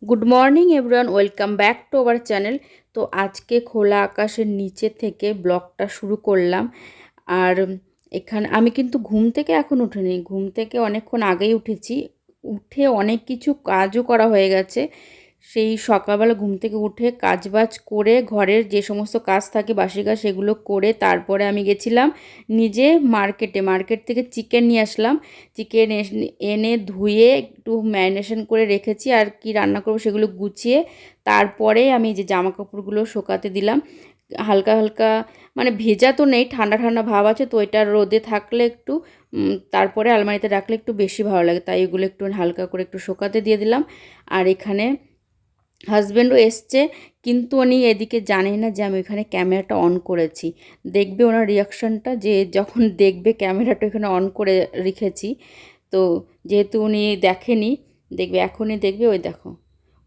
Good morning everyone, welcome back to our channel. তো আজকে খোলা আকাশের নিচে থেকে ব্লগটা শুরু করলাম। আর এখানে আমি কিন্তু ঘুম থেকে এখন উঠিনি, ঘুম থেকে অনেকক্ষণ আগেই উঠেছি। উঠে অনেক কিছু কাজও করা হয়ে গেছে। সেই সকালবেলা ঘুম থেকে উঠে কাজবাজ করে ঘরের যে সমস্ত কাজ থাকে বাসি কাজ সেগুলো করে তারপরে আমি গেছিলাম নিজে মার্কেট থেকে চিকেন নিয়ে আসলাম। চিকেন এনে ধুয়ে একটু ম্যারিনেশন করে রেখেছি, আর কি রান্না করবো সেগুলো গুছিয়ে তারপরে আমি যে জামা কাপড়গুলো শুকাতে দিলাম। হালকা হালকা মানে ভেজা তো নেই, ঠান্ডা ঠান্ডা ভাব আছে, তো এটা রোদে থাকলে একটু তারপরে আলমারিতে রাখলে একটু বেশি ভালো লাগে, তাই এগুলো একটু হালকা করে একটু শুকাতে দিয়ে দিলাম। আর এখানে হাজব্যান্ডও এসছে, কিন্তু উনি এদিকে জানেন না যে আমি ওইখানে ক্যামেরাটা অন করেছি। দেখবে ওনার রিয়াকশানটা, যে যখন দেখবে ক্যামেরাটা ওইখানে অন করে রেখেছি। তো যেহেতু উনি দেখেনি, দেখবে এখনই দেখবে, ওই দেখো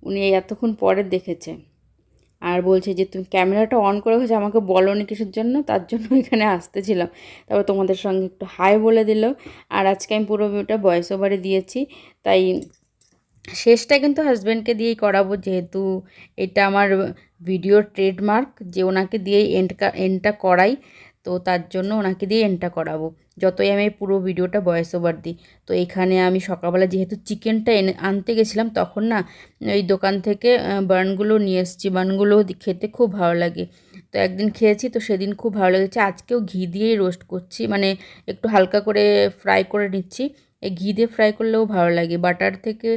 উনি এতক্ষণ পরে দেখেছে। আর বলছে যে তুমি ক্যামেরাটা অন করে রেখেছো, আমাকে বলোনি কিসের জন্য, তার জন্য এখানে আসতেছিলাম। তারপর তোমাদের সঙ্গে একটু হাই বলে দিল। আর আজকে আমি পুরো ভিডিওটা ভয়েস ওভারে দিয়েছি, তাই শেষটা কিন্তু হাজব্যান্ডকে দিয়েই করাবো, যেহেতু এটা আমার ভিডিওর ট্রেডমার্ক যে ওনাকে দিয়েই এন্ডটা করাই। তো তার জন্য ওনাকে দিয়ে এন্ডটা করাবো, যতই আমি পুরো ভিডিওটা ভয়েস ওভার দিই। তো এখানে আমি সকালবেলা যেহেতু চিকেনটা আনতে গেছিলাম, তখন না ওই দোকান থেকে বার্নগুলো নিয়ে এসেছি। বার্নগুলো খেতে খুব ভালো লাগে, তো একদিন খেয়েছি, তো সেদিন খুব ভালো লেগেছে। আজকেও ঘি দিয়েই রোস্ট করছি, মানে একটু হালকা করে ফ্রাই করে নিচ্ছি। এই ঘি দিয়ে ফ্রাই করলেও ভালো লাগে, বাটার থেকে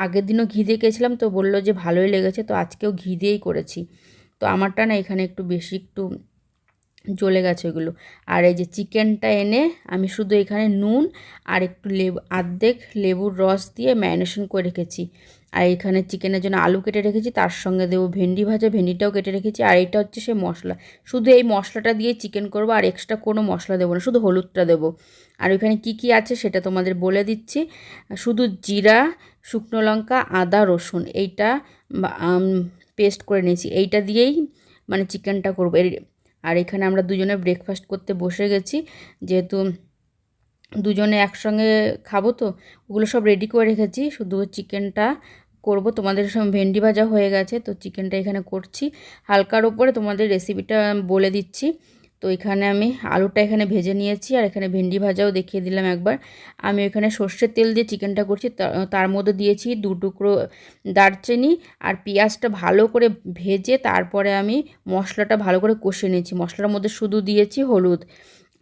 আগের দিনও ঘি দিয়ে খেয়েছিলাম, তো বললো যে ভালোই লেগেছে, তো আজকেও ঘি দিয়েই করেছি। তো আমারটা না এখানে একটু বেশি একটু জ্বলে গেছে ওগুলো। আর এই যে চিকেনটা এনে আমি শুধু এখানে নুন আর একটু অর্ধেক লেবুর রস দিয়ে ম্যারিনেশন করে রেখেছি। আর এখানে চিকেনের জন্য আলু কেটে রেখেছি, তার সঙ্গে দেবো ভেন্ডি ভাজা, ভেন্ডিটাও কেটে রেখেছি। আর এটা হচ্ছে সে মশলা, শুধু এই মশলাটা দিয়ে চিকেন করবো, আর এক্সট্রা কোনো মশলা দেবো না, শুধু হলুদটা দেবো। আর ওইখানে কি কি আছে সেটা তোমাদের বলে দিচ্ছি। শুধু জিরা, শুকনো লঙ্কা, আদা, রসুন, এইটা পেস্ট করে নিয়েছি, এইটা দিয়েই মানে চিকেনটা করবো। আর এখানে আমরা দুজনে ব্রেকফাস্ট করতে বসে গেছি, যেহেতু দুজনে একসঙ্গে খাবো, তো ওগুলো সব রেডি করে রেখেছি, শুধু চিকেনটা করব। তোমাদের সঙ্গে ভেন্ডি ভাজা হয়ে গেছে, তো চিকেনটা এখানে করছি। হালকার ওপরে তোমাদের রেসিপিটা বলে দিচ্ছি। তো এখানে আমি আলুটা এখানে ভেজে নিয়েছি, আর এখানে ভেন্ডি ভাজাও দেখিয়ে দিলাম একবার। আমি এখানে সর্ষের তেল দিয়ে চিকেনটা করছি, তার মধ্যে দিয়েছি 2 টুকরো দারচিনি, আর পেঁয়াজটা ভালো করে ভেজে তারপরে আমি মশলাটা ভালো করে কষে নিয়েছি। মশলার মধ্যে শুধু দিয়েছি হলুদ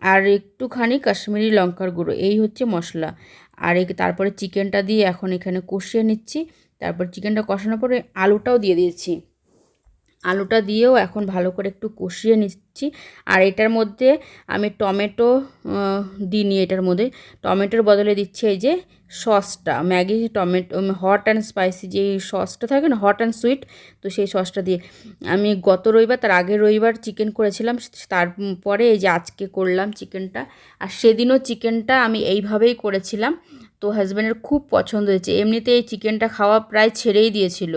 আর একটুখানি কাশ্মীরি লঙ্কার গুঁড়ো, এই হচ্ছে মশলা। আর তারপরে চিকেনটা দিয়ে এখন এখানে কষিয়ে নিচ্ছি। তারপর চিকেনটা কষানোর পরে আলুটাও দিয়ে দিয়েছি, আলুটা দিয়েও এখন ভালো করে একটু কষিয়ে নিচ্ছি। আর এটার মধ্যে আমি টমেটো দিইনি, এটার মধ্যে টমেটোর বদলে দিচ্ছি এই যে সসটা, Maggi tomato hot and spicy যে সসটা থাকে না, হট অ্যান্ড সুইট, তো সেই সসটা দিয়ে আমি গত রবিবার তার আগের রবিবার চিকেন করেছিলাম, তারপরে এই যে আজকে করলাম চিকেনটা। আর সেদিনও চিকেনটা আমি এইভাবেই করেছিলাম, তো হাজব্যান্ডের খুব পছন্দ হয়েছে। এমনিতে এই চিকেনটা খাওয়া প্রায় ছেড়েই দিয়েছিল,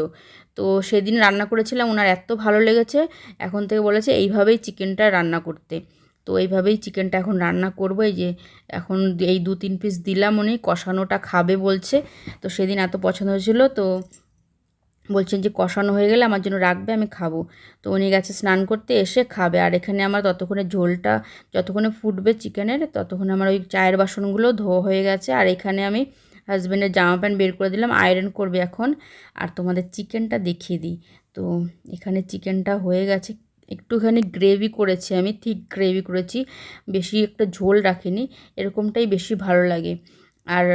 তো সেদিন রান্না করেছিলাম, ওনার এত ভালো লেগেছে, এখন থেকে বলেছে এইভাবেই চিকেনটা রান্না করতে। তো এইভাবেই চিকেনটা এখন রান্না করবো। এই যে এখন এই 2-3 পিস দিলাম, উনি কষানোটা খাবে বলছে, তো সেদিন এত পছন্দ হয়েছিল, তো বলছেন যে কষানো হয়ে গেলে আমার জন্য রাখবে, আমি খাবো। তো উনি গেছে স্নান করতে, এসে খাবে। আর এখানে আমার ততক্ষণে ঝোলটা যতক্ষণে ফুটবে চিকেনের, ততক্ষণে আমার ওই চায়ের বাসনগুলো ধোয়া হয়ে গেছে। আর এখানে আমি হাজব্যান্ডের জামা প্যান্ট বের করে দিলাম, আয়রন করবে এখন। আর তোমাদের চিকেনটা দেখিয়ে দিই। তো এখানে চিকেনটা হয়ে গেছে, একটুখানি গ্রেভি করেছি, আমি ঠিক গ্রেভি করেছি, বেশি একটা ঝোল রাখিনি, এরকমটাই বেশি ভালো লাগে। আর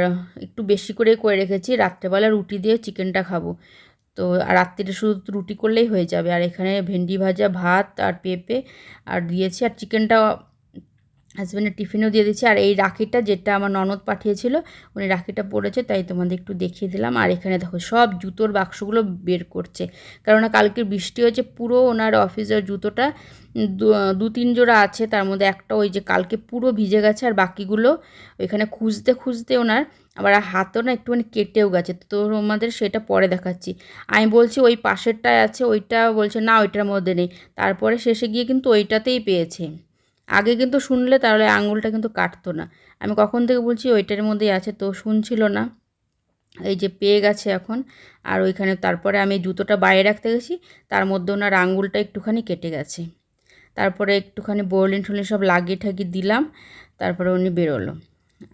একটু বেশি করে রেখেছি, রাত্রেবেলা রুটি দিয়ে চিকেনটা খাবো। তো আর রাত্রিরে শুধু রুটি করলেই হয়ে যাবে। আর এখানে ভেন্ডি ভাজা, ভাত আর পেঁপে আর দিয়েছি, আর চিকেনটা হাজব্যান্ডের টিফিনেও দিয়ে দিচ্ছি। আর এই রাখিটা যেটা আমার ননদ পাঠিয়েছিল, উনি রাখিটা পরেছে, তাই তোমাদের একটু দেখিয়ে দিলাম। আর এখানে দেখো সব জুতোর বাক্সগুলো বের করছে, কেননা কালকে বৃষ্টি হয়েছে, পুরো ওনার অফিসের জুতোটা 2-3 জোড়া আছে, তার মধ্যে একটা ওই যে কালকে পুরো ভিজে গেছে, আর বাকিগুলো ওইখানে খুঁজতে খুঁজতে ওনার আবার হাতও না একটুখানি কেটেও গেছে। তো আমাদের সেটা পরে দেখাচ্ছি। আমি বলছি ওই পাশেরটায় আছে, ওইটা বলছে না ওইটার মধ্যে নেই, তারপরে শেষে গিয়ে কিন্তু ওইটাতেই পেয়েছে। আগে কিন্তু শুনলে তাহলে আঙুলটা কিন্তু কাটতো না, আমি কখন থেকে বলছি ওইটার মধ্যেই আছে, তো শুনছিল না। এই যে পেয়ে গেছে এখন। আর ওইখানে তারপরে আমি জুতোটা বাইরে রাখতে গেছি, তার মধ্যে ওনার আঙুলটা একটুখানি কেটে গেছে। তারপরে একটুখানি বোরলিন টোরলিন সব লাগিয়ে ঠাগিয়ে দিলাম, তারপরে উনি বেরোলো।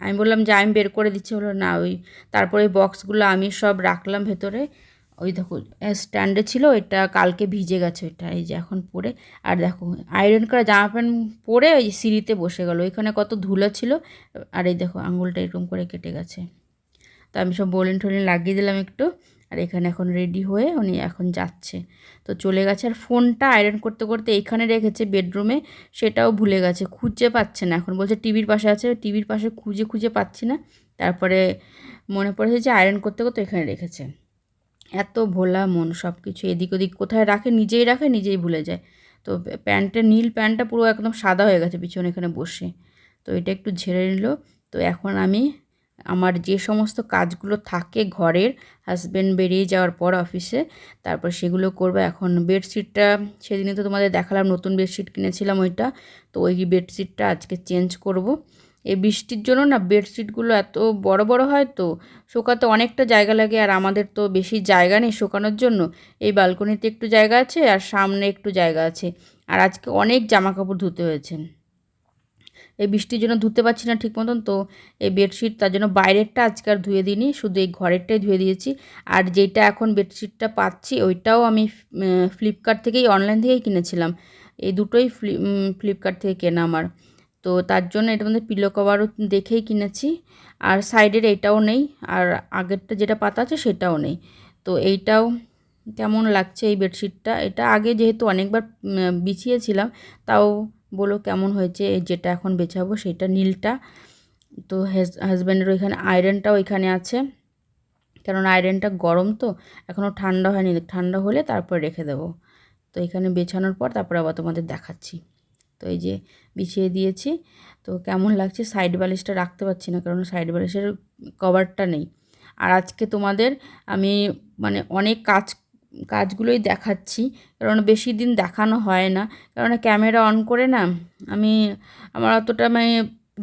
আমি বললাম যে আমি বের করে দিচ্ছি, হলো না ওই তারপরে ওই বক্সগুলো আমি সব রাখলাম ভেতরে। ওই দেখো স্ট্যান্ডে ছিল, এটা কালকে ভিজে গেছে ওইটা, এই যে এখন পরে। আর দেখো আয়রন করা জামা প্যান্ট পরে ওই সিঁড়িতে বসে গেল, ওইখানে কত ধুলো ছিল। আর এই দেখো আঙুলটা এরকম করে কেটে গেছে। তো আমি সব বোলিন টোলিন লাগিয়ে দিলাম একটু। আর এখানে এখন রেডি হয়ে উনি এখন যাচ্ছে, তো চলে গেছে। আর ফোনটা আয়রন করতে করতে এইখানে রেখেছে বেডরুমে, সেটাও ভুলে গেছে, খুঁজে পাচ্ছে না। এখন বলছে টিভির পাশে আছে, টিভির পাশে খুঁজে খুঁজে পাচ্ছি না। তারপরে মনে পড়েছে যে আয়রন করতে করতে এখানে রেখেছে। এত ভোলা মন, সব কিছু এদিক ওদিক কোথায় রাখে, নিজেই ভুলে যায়। তো প্যান্টের নীল প্যান্টটা পুরো একদম সাদা হয়ে গেছে পিছনে এখানে বসে। তো এটা একটু ঝেড়ে নিল। তো এখন আমি আমার যে সমস্ত কাজগুলো থাকে ঘরের, হাজব্যান্ড বেরিয়ে যাওয়ার পর অফিসে, তারপর সেগুলো করবো। এখন বেডশিটটা সেদিনে তো তোমাদের দেখালাম, নতুন বেডশিট কিনেছিলাম ওইটা, তো ওই বেডশিটটা আজকে চেঞ্জ করব। এই বৃষ্টির জন্য না বেডশিটগুলো এত বড় বড় হয়, তো শোকাতে অনেকটা জায়গা লাগে। আর আমাদের তো বেশি জায়গা নেই শোকানোর জন্য, এই ব্যালকনিতে একটু জায়গা আছে আর সামনে একটু জায়গা আছে। আর আজকে অনেক জামা কাপড় ধুতে হয়েছে, এই বৃষ্টির জন্য ধুতে পারছি না ঠিক মতন। তো এই বেডশিট তার জন্য বাইরেরটা আজকে আর ধুয়ে দিইনি, শুধু এই ঘরেরটাই ধুয়ে দিয়েছি। আর যেটা এখন বেডশিটটা পাচ্ছি ওইটাও আমি ফ্লিপকার্ট থেকেই, অনলাইন থেকেই কিনেছিলাম। এই দুটোই ফ্লিপকার্ট থেকে কেনা আমার। তো তার জন্য এটার মধ্যে পিলো কভারও দেখেই কিনেছি। আর সাইডের এইটাও নেই, আর আগেরটা যেটা পাতা আছে সেটাও নেই। তো এইটাও কেমন লাগছে এই বেডশিটটা, এটা আগে যেহেতু অনেকবার বিছিয়েছিলাম, তাও বলো কেমন হয়েছে। যেটা এখন বেছাবো সেটা নীলটা। তো হাজব্যান্ডের ওইখানে আয়রনটাও ওইখানে আছে, কারণ আয়রনটা গরম তো, এখনও ঠান্ডা হয়নি, ঠান্ডা হলে তারপর রেখে দেবো। তো এখানে বেছানোর পর তারপর আবার তোমাদের দেখাচ্ছি। তো এই যে বিছিয়ে দিয়েছি। তো কেমন লাগছে, সাইড বালিশটা রাখতে পারছি না কারণ সাইড বালিশের কভারটা নেই। আর আজকে তোমাদের আমি মানে অনেক কাজগুলোই দেখাচ্ছি, কারণ বেশি দিন দেখানো হয় না, কারণ ক্যামেরা অন করে না আমি আমার অতটা মানে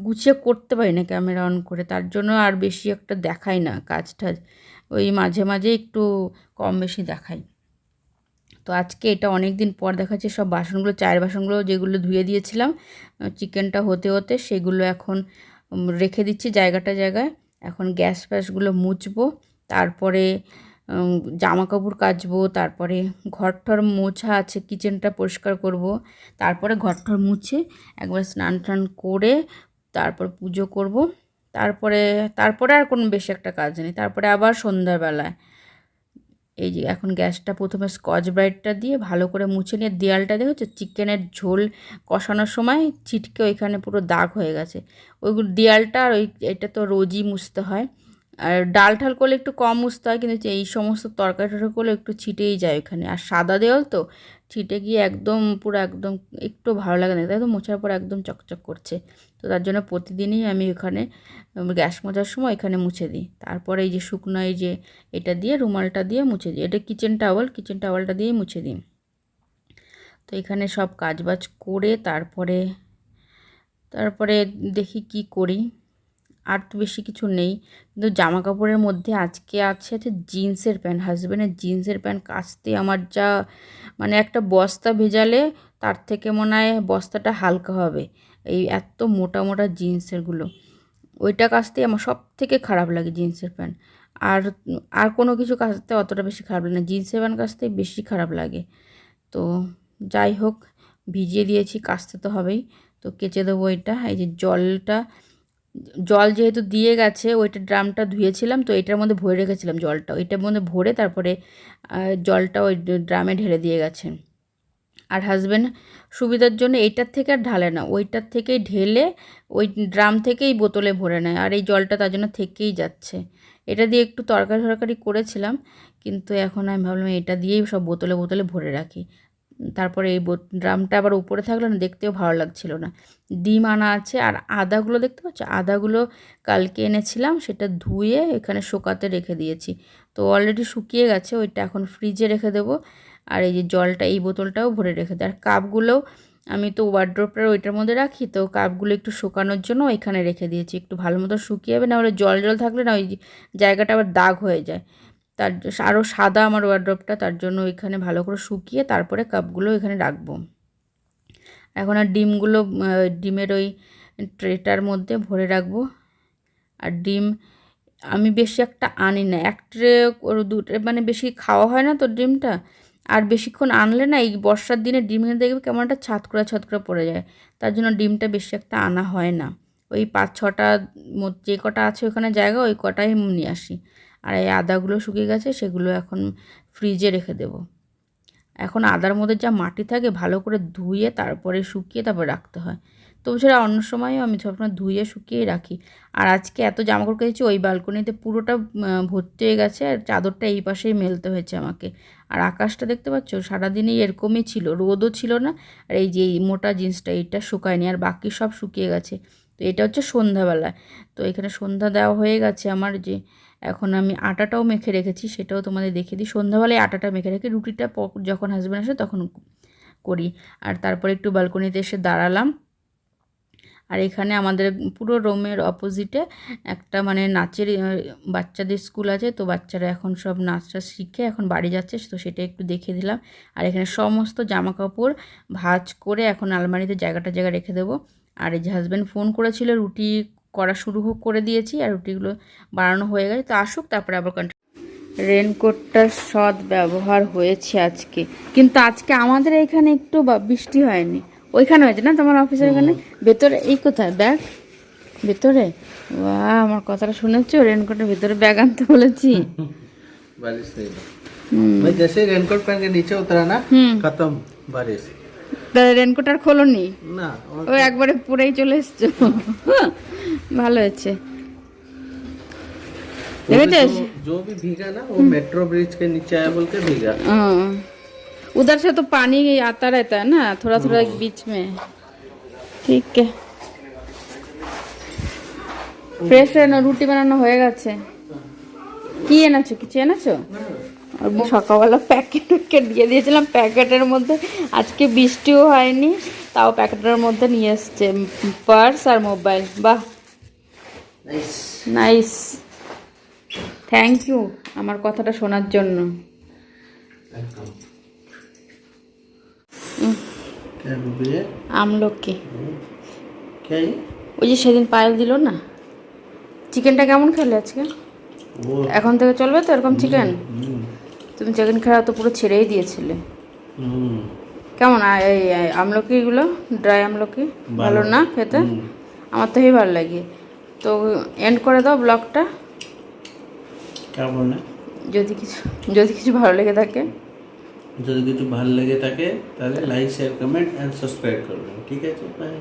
গুছিয়ে করতে পারি না ক্যামেরা অন করে, তার জন্য আর বেশি একটা দেখাই না কাজ টাজ, ওই মাঝে মাঝে একটু কম বেশি দেখাই। তো আজকে এটা অনেক দিন পর দেখাচ্ছে, সব বাসনগুলো, চায়ের বাসনগুলো যেগুলো ধুয়ে দিয়েছিলাম চিকেনটা হতে হতে, সেগুলো এখন রেখে দিচ্ছি জায়গায়। এখন গ্যাস ফ্যাসগুলো মুছবো, তারপরে জামা কাপড় কাচবো, তারপরে ঘরটর মোছা আছে, কিচেনটা পরিষ্কার করব, তারপরে ঘরটর মুছে একবার স্নান টান করে তারপর পুজো করব। তারপরে আর কোনো বেশি একটা কাজ নেই, তারপরে আবার সন্ধ্যাবেলায় এই যে এখন গ্যাসটা প্রথমে স্কচ ব্রাইটটা দিয়ে ভালো করে মুছে নিয়ে, দেয়ালটা দেখেছো চিকেনের ঝোল কষানোর সময় ছিটকে ওইখানে পুরো দাগ হয়ে গেছে, ওইগুলো দেয়ালটা। আর ওই এটা তো রোজই মুছতে হয়, আর ডাল ঠাল করলে একটু কম মুছতে হয়, কিন্তু এই সমস্ত তরকারি টরকারি করলে একটু ছিটেই যায় ওইখানে। আর সাদা দেওয়াল তো ছিটে গিয়ে একদম পুরো একদম একটু ভালো লাগে না, তাই তো মোছার পর একদম চকচক করছে। তো তার জন্য প্রতিদিনই আমি ওখানে গ্যাস মোছার সময় এখানে মুছে দিই। তারপরে এই যে শুকনো এই যে এটা দিয়ে রুমালটা দিয়ে মুছে দিই, এটা কিচেন টাওয়ালটা দিয়ে মুছে দিই। তো এখানে সব কাজবাজ করে তারপরে দেখি কি করি। আর তো বেশি কিছু নেই, কিন্তু জামা কাপড়ের মধ্যে আজকে আছে জিন্সের প্যান্ট, হাজব্যান্ডের জিন্সের প্যান্ট কাচতে আমার যা মানে একটা বস্তা ভেজালে তার থেকে মনে হয় বস্তাটা হালকা হবে, এই এত মোটা মোটা জিন্সেরগুলো, ওইটা কাচতে আমার সব থেকে খারাপ লাগে জিন্সের প্যান্ট। আর আর কোনো কিছু কাচতে অতটা বেশি খারাপ লাগে না, জিন্সের প্যান্ট কাচতে বেশি খারাপ লাগে। তো যাই হোক, ভিজিয়ে দিয়েছি, কাচতে তো হবেই। তো কেচে দেবো এটা। এই যে জল যেহেতু দিয়ে গেছে, ওইটা ড্রামটা ধুয়েছিলাম, তো এটার মধ্যে ভরে রেখেছিলাম জলটা, ওইটার মধ্যে ভরে তারপরে জলটা ওই ড্রামে ঢেলে দিয়ে গেছেন। আর হাজব্যান্ড সুবিধার জন্য এইটার থেকে আর ঢালে না, ওইটার থেকেই ঢেলে ওই ড্রাম থেকেই বোতলে ভরে নেয়, আর এই জলটা তার জন্য থেকেই যাচ্ছে। এটা দিয়ে একটু তরকারি করেছিলাম, কিন্তু এখন আমি ভাবলাম এটা দিয়েই সব বোতলে বোতলে ভরে রাখি। তারপরে এই ড্রামটা আবার উপরে থাকলো না, দেখতেও ভালো লাগছিল না। ডিম আনা আছে, আর আদাগুলো দেখতে পাচ্ছ, আদাগুলো কালকে এনেছিলাম, সেটা ধুয়ে এখানে শুকাতে রেখে দিয়েছি। তো অলরেডি শুকিয়ে গেছে, ওইটা এখন ফ্রিজে রেখে দেবো। আর এই যে জলটা, এই বোতলটাও ভরে রেখে দেয়। আর কাপগুলোও আমি তো ওয়ার্ড্রপটার ওইটার মধ্যে রাখি, তো কাপগুলো একটু শুকানোর জন্য ওইখানে রেখে দিয়েছি, একটু ভালো মতো শুকিয়ে যাবে, না হলে জল জল থাকলে না ওই জায়গাটা আবার দাগ হয়ে যায়। তার আরও সাদা আমার ওয়ার্ড্রপটা, তার জন্য ওইখানে ভালো করে শুকিয়ে তারপরে কাপগুলো এখানে রাখবো। এখন আর ডিমগুলো ডিমের ওই ট্রেটার মধ্যে ভরে রাখবো। আর ডিম আমি বেশি একটা আনি না, এক ট্রে দু ট্রে, মানে বেশি খাওয়া হয় না তো ডিমটা। আর বেশিক্ষণ আনলে না এই বর্ষার দিনে ডিমের দেখবে কেমন একটা ছাতকরা পড়ে যায়, তার জন্য ডিমটা বেশি একটা আনা হয় না। ওই 5-6টা যে কটা আছে ওখানে জায়গা, ওই কটাই নিয়ে আসি। আর এই আদাগুলো শুকিয়ে গেছে, সেগুলো এখন ফ্রিজে রেখে দেবো। এখন আদার মধ্যে যা মাটি থাকে ভালো করে ধুয়ে তারপরে শুকিয়ে তারপরে রাখতে হয়। তো সেটা অন্য সময়ও আমি সবসময় ধুয়ে শুকিয়েই রাখি। আর আজকে এত জামাকাপড় কেচেছি, ওই ব্যালকনিতে পুরোটা ভর্তি হয়ে গেছে, আর চাদরটা এই পাশেই মেলতে হয়েছে আমাকে। আর আকাশটা দেখতে পাচ্ছ সারাদিনই এরকমই ছিল, রোদও ছিল না। আর এই যে এই মোটা জিন্সটা এইটা শুকায়নি, আর বাকি সব শুকিয়ে গেছে। তো এটা হচ্ছে সন্ধ্যাবেলা। তো এখানে সন্ধ্যা দেওয়া হয়ে গেছে আমার, যে এখন আমি আটাটাও মেখে রেখেছি, সেটাও তোমাদের দেখিয়ে দিই। সন্ধ্যাবেলায় আটাটা মেখে রেখে রুটিটা যখন হাজব্যান্ড আসে তখন করি। আর তারপরে একটু ব্যালকনিতে এসে দাঁড়ালাম। আর এখানে আমাদের পুরো রুমের অপোজিটে একটা মানে নাচের বাচ্চাদের স্কুল আছে, তো বাচ্চারা এখন সব নাচটা শিখে এখন বাড়ি যাচ্ছে, তো সেটা একটু দেখিয়ে দিলাম। আর এখানে সমস্ত জামা কাপড় ভাঁজ করে এখন আলমারিতে জায়গা রেখে দেবো। আর এই যে হাজব্যান্ড ফোন করেছিল, রুটি করা শুরু করে দিয়েছি, আর রুটিগুলো বানানো হয়ে গেছে, তো আসুক তারপরে আবার রেনকোটটার সৎ ব্যবহার হয়েছে আজকে, কিন্তু আজকে আমাদের এখানে একটু বৃষ্টি হয়নি, ওইখানে হয়েছে না তোমার অফিসের এখানে ভেতরে, এই কোথায় ব্যাগ ভেতরে। আমার কথাটা শুনেছো, রেনকোটের ভেতরে ব্যাগ আনতে বলেছি। बारिश नहीं भाई, जैसे रेनकोट पहन के नीचे उतरा ना, खत्म बारिश। রেনকোট আর খোলোনি ना ও একবারে পুরেই চলে এসছো, ভালো হয়েছে। जो भी भीगा ना वो मेट्रो ब्रिज के नीचे आया बोल के भीगा। उधर से तो पानी आता रहता है ना थोड़ा थोड़ा बीच में। ठीक है, ফ্রেশ রুটি বানানো হয়ে গেছে। কি এনেছো, কিছু এনেছো? সকালবেলা প্যাকেট দিয়ে দিয়েছিলাম, প্যাকেটের মধ্যে আজকে বৃষ্টিও হয়নি, তাও প্যাকেটের মধ্যে নিয়ে এসছে পার্স আর মোবাইল। বাহ, নাইস, থ্যাংক ইউ আমার কথাটা শোনার জন্য। আমলকি ওই যে সেদিন পায়েল দিল না, চিকেনটা কেমন খেলে আজকে? এখন থেকে চলবে তো এরকম চিকেন? তুমি চিকেন খাওয়া তো পুরো ছেড়েই দিয়েছিলে। কেমন এই আমলকিগুলো, ড্রাই আমলকি ভালো না খেতে? আমার তো ভালো লাগে। তো এন্ড করে দাও ব্লগটা, যদি কিছু ভালো লেগে থাকে, তাহলে like share comment and subscribe করবেন। ঠিক আছে, বাই।